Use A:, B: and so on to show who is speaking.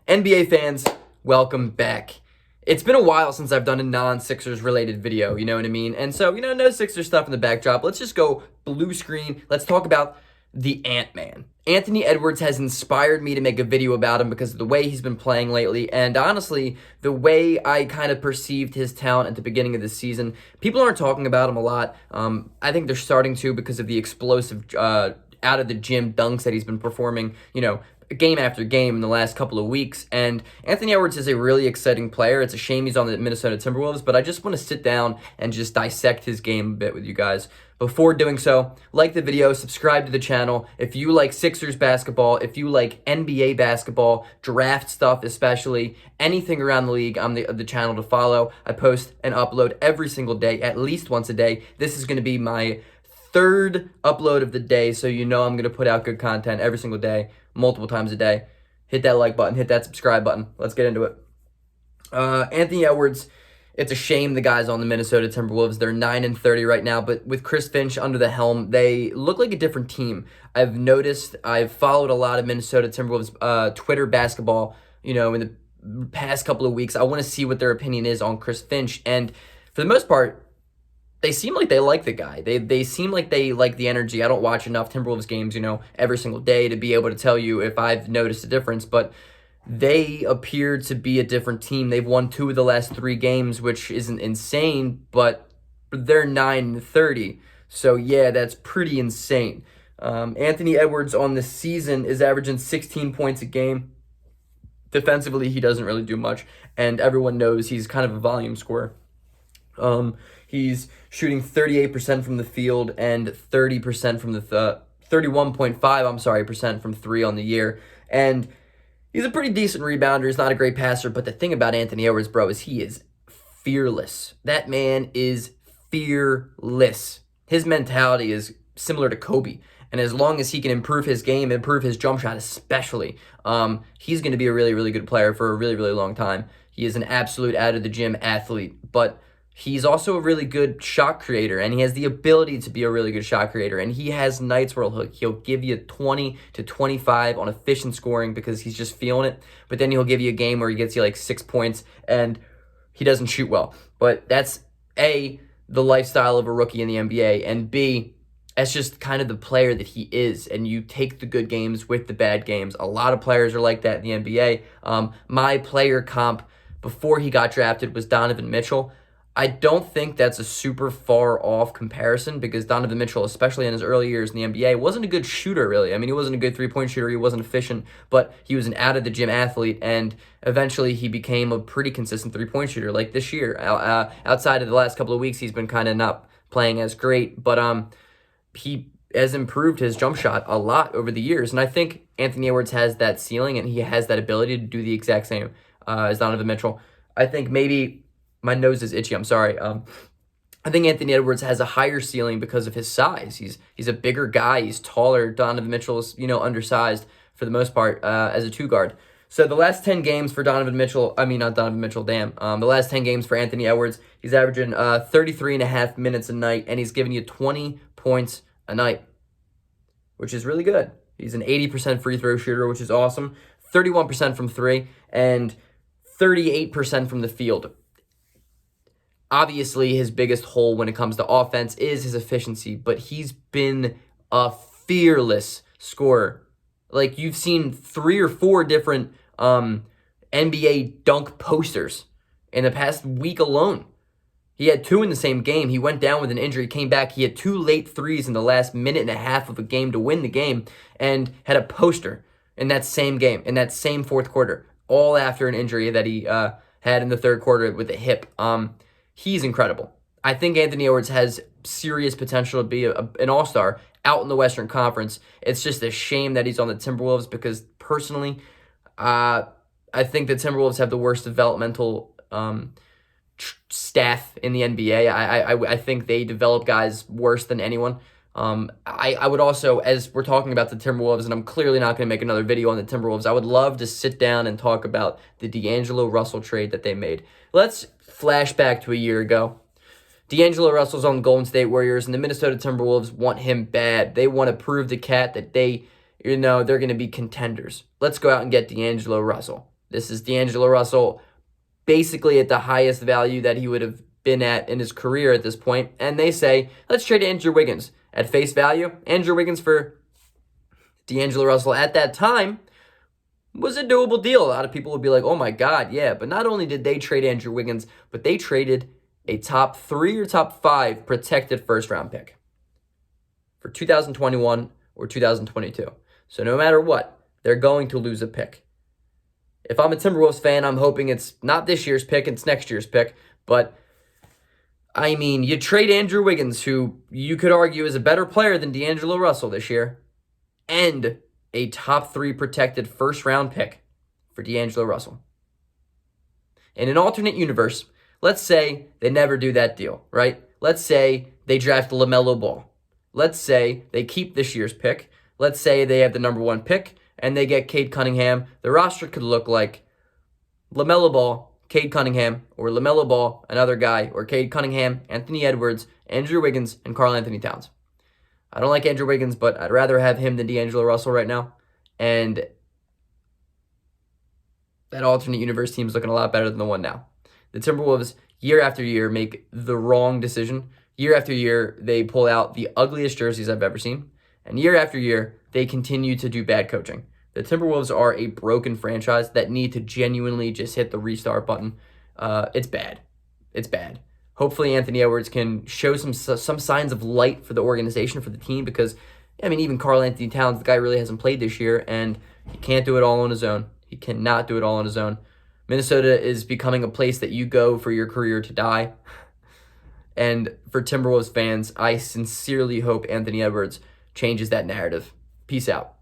A: NBA fans, welcome back. It's been a while since I've done a non-Sixers related video, you know what I mean? And so, no Sixers stuff in the backdrop. Let's just go blue screen. Let's talk about the Ant-Man. Anthony Edwards has inspired me to make a video about him because of the way he's been playing lately, and honestly, the way I kind of perceived his talent at the beginning of the season. People aren't talking about him a lot. I think they're starting to because of the explosive out of the gym dunks that he's been performing, game after game in the last couple of weeks. And Anthony Edwards is a really exciting player. It's a shame he's on the Minnesota Timberwolves, but I just want to sit down and just dissect his game a bit with you guys. Before doing so, like the video, subscribe to the channel. If you like Sixers basketball, if you like NBA basketball, draft stuff especially, anything around the league, I'm the channel to follow. I post and upload every single day, at least once a day. This is going to be my third upload of the day, so I'm going to put out good content every single day, multiple times a day. Hit that like button, hit that subscribe button. Let's get into it. Anthony Edwards, it's a shame the guys on the Minnesota Timberwolves. They're 9-30 right now, but with Chris Finch under the helm, they look like a different team. I've followed a lot of Minnesota Timberwolves Twitter basketball, in the past couple of weeks. I want to see what their opinion is on Chris Finch, and for the most part, they seem like they like the guy. They seem like they like the energy. I don't watch enough Timberwolves games, every single day to be able to tell you if I've noticed a difference, but they appear to be a different team. They've won 2 of the last 3 games, which isn't insane, but they're 9-30. So, yeah, that's pretty insane. Anthony Edwards on the season is averaging 16 points a game. Defensively, he doesn't really do much, and everyone knows he's kind of a volume scorer. He's shooting 38% from the field and 30% from the 31.5% from 3 on the year. And he's a pretty decent rebounder. He's not a great passer, but the thing about Anthony Edwards, bro, is he is fearless. That man is fearless. His mentality is similar to Kobe. And as long as he can improve his game, improve his jump shot especially, he's going to be a really, really good player for a really, really long time. He is an absolute out-of-the-gym athlete, but he's also a really good shot creator, and he has the ability to be a really good shot creator. And he has nights where he'll give you 20 to 25 on efficient scoring because he's just feeling it. But then he'll give you a game where he gets you like 6 points, and he doesn't shoot well. But that's A, the lifestyle of a rookie in the NBA, and B, that's just kind of the player that he is. And you take the good games with the bad games. A lot of players are like that in the NBA. My player comp before he got drafted was Donovan Mitchell. I don't think that's a super far off comparison because Donovan Mitchell, especially in his early years in the NBA, wasn't a good shooter, really. I mean, he wasn't a good three-point shooter. He wasn't efficient, but he was an out-of-the-gym athlete, and eventually he became a pretty consistent three-point shooter like this year. Outside of the last couple of weeks, he's been kind of not playing as great, but he has improved his jump shot a lot over the years, and I think Anthony Edwards has that ceiling, and he has that ability to do the exact same as Donovan Mitchell. I think maybe... My nose is itchy, I'm sorry. I think Anthony Edwards has a higher ceiling because of his size. He's a bigger guy. He's taller. Donovan Mitchell is, undersized for the most part as a 2-guard. So the last 10 games for the last 10 games for Anthony Edwards, he's averaging 33.5 minutes a night, and he's giving you 20 points a night, which is really good. He's an 80% free throw shooter, which is awesome. 31% from 3, and 38% from the field. Obviously, his biggest hole when it comes to offense is his efficiency, but he's been a fearless scorer. Like, you've seen 3 or 4 different NBA dunk posters in the past week alone. He had 2 in the same game. He went down with an injury, came back. He had 2 late threes in the last minute and a half of a game to win the game and had a poster in that same game, in that same fourth quarter, all after an injury that he had in the third quarter with a hip. He's incredible. I think Anthony Edwards has serious potential to be an all-star out in the Western Conference. It's just a shame that he's on the Timberwolves because, personally, I think the Timberwolves have the worst developmental staff in the NBA. I think they develop guys worse than anyone. I would also, as we're talking about the Timberwolves, and I'm clearly not going to make another video on the Timberwolves, I would love to sit down and talk about the D'Angelo Russell trade that they made. Let's flash back to a year ago. D'Angelo Russell's on the Golden State Warriors, and the Minnesota Timberwolves want him bad. They want to prove the cat that they're going to be contenders. Let's go out and get D'Angelo Russell. This is D'Angelo Russell basically at the highest value that he would have been at in his career at this point. And they say, let's trade Andrew Wiggins. At face value, Andrew Wiggins for D'Angelo Russell at that time was a doable deal. A lot of people would be like, oh my God, yeah. But not only did they trade Andrew Wiggins, but they traded a top 3 or top 5 protected first-round pick for 2021 or 2022. So no matter what, they're going to lose a pick. If I'm a Timberwolves fan, I'm hoping it's not this year's pick, it's next year's pick. But, I mean, you trade Andrew Wiggins, who you could argue is a better player than D'Angelo Russell this year, and a top 3 protected first-round pick for D'Angelo Russell. In an alternate universe, let's say they never do that deal, right? Let's say they draft LaMelo Ball. Let's say they keep this year's pick. Let's say they have the number 1 pick and they get Cade Cunningham. The roster could look like LaMelo Ball, Cade Cunningham, or LaMelo Ball, another guy, or Cade Cunningham, Anthony Edwards, Andrew Wiggins, and Karl Anthony Towns. I don't like Andrew Wiggins, but I'd rather have him than D'Angelo Russell right now. And that alternate universe team is looking a lot better than the one now. The Timberwolves, year after year, make the wrong decision. Year after year, they pull out the ugliest jerseys I've ever seen. And year after year, they continue to do bad coaching. The Timberwolves are a broken franchise that need to genuinely just hit the restart button. It's bad. It's bad. Hopefully Anthony Edwards can show some signs of light for the organization, for the team, because, I mean, even Karl Anthony Towns, the guy really hasn't played this year, and he can't do it all on his own. He cannot do it all on his own. Minnesota is becoming a place that you go for your career to die. And for Timberwolves fans, I sincerely hope Anthony Edwards changes that narrative. Peace out.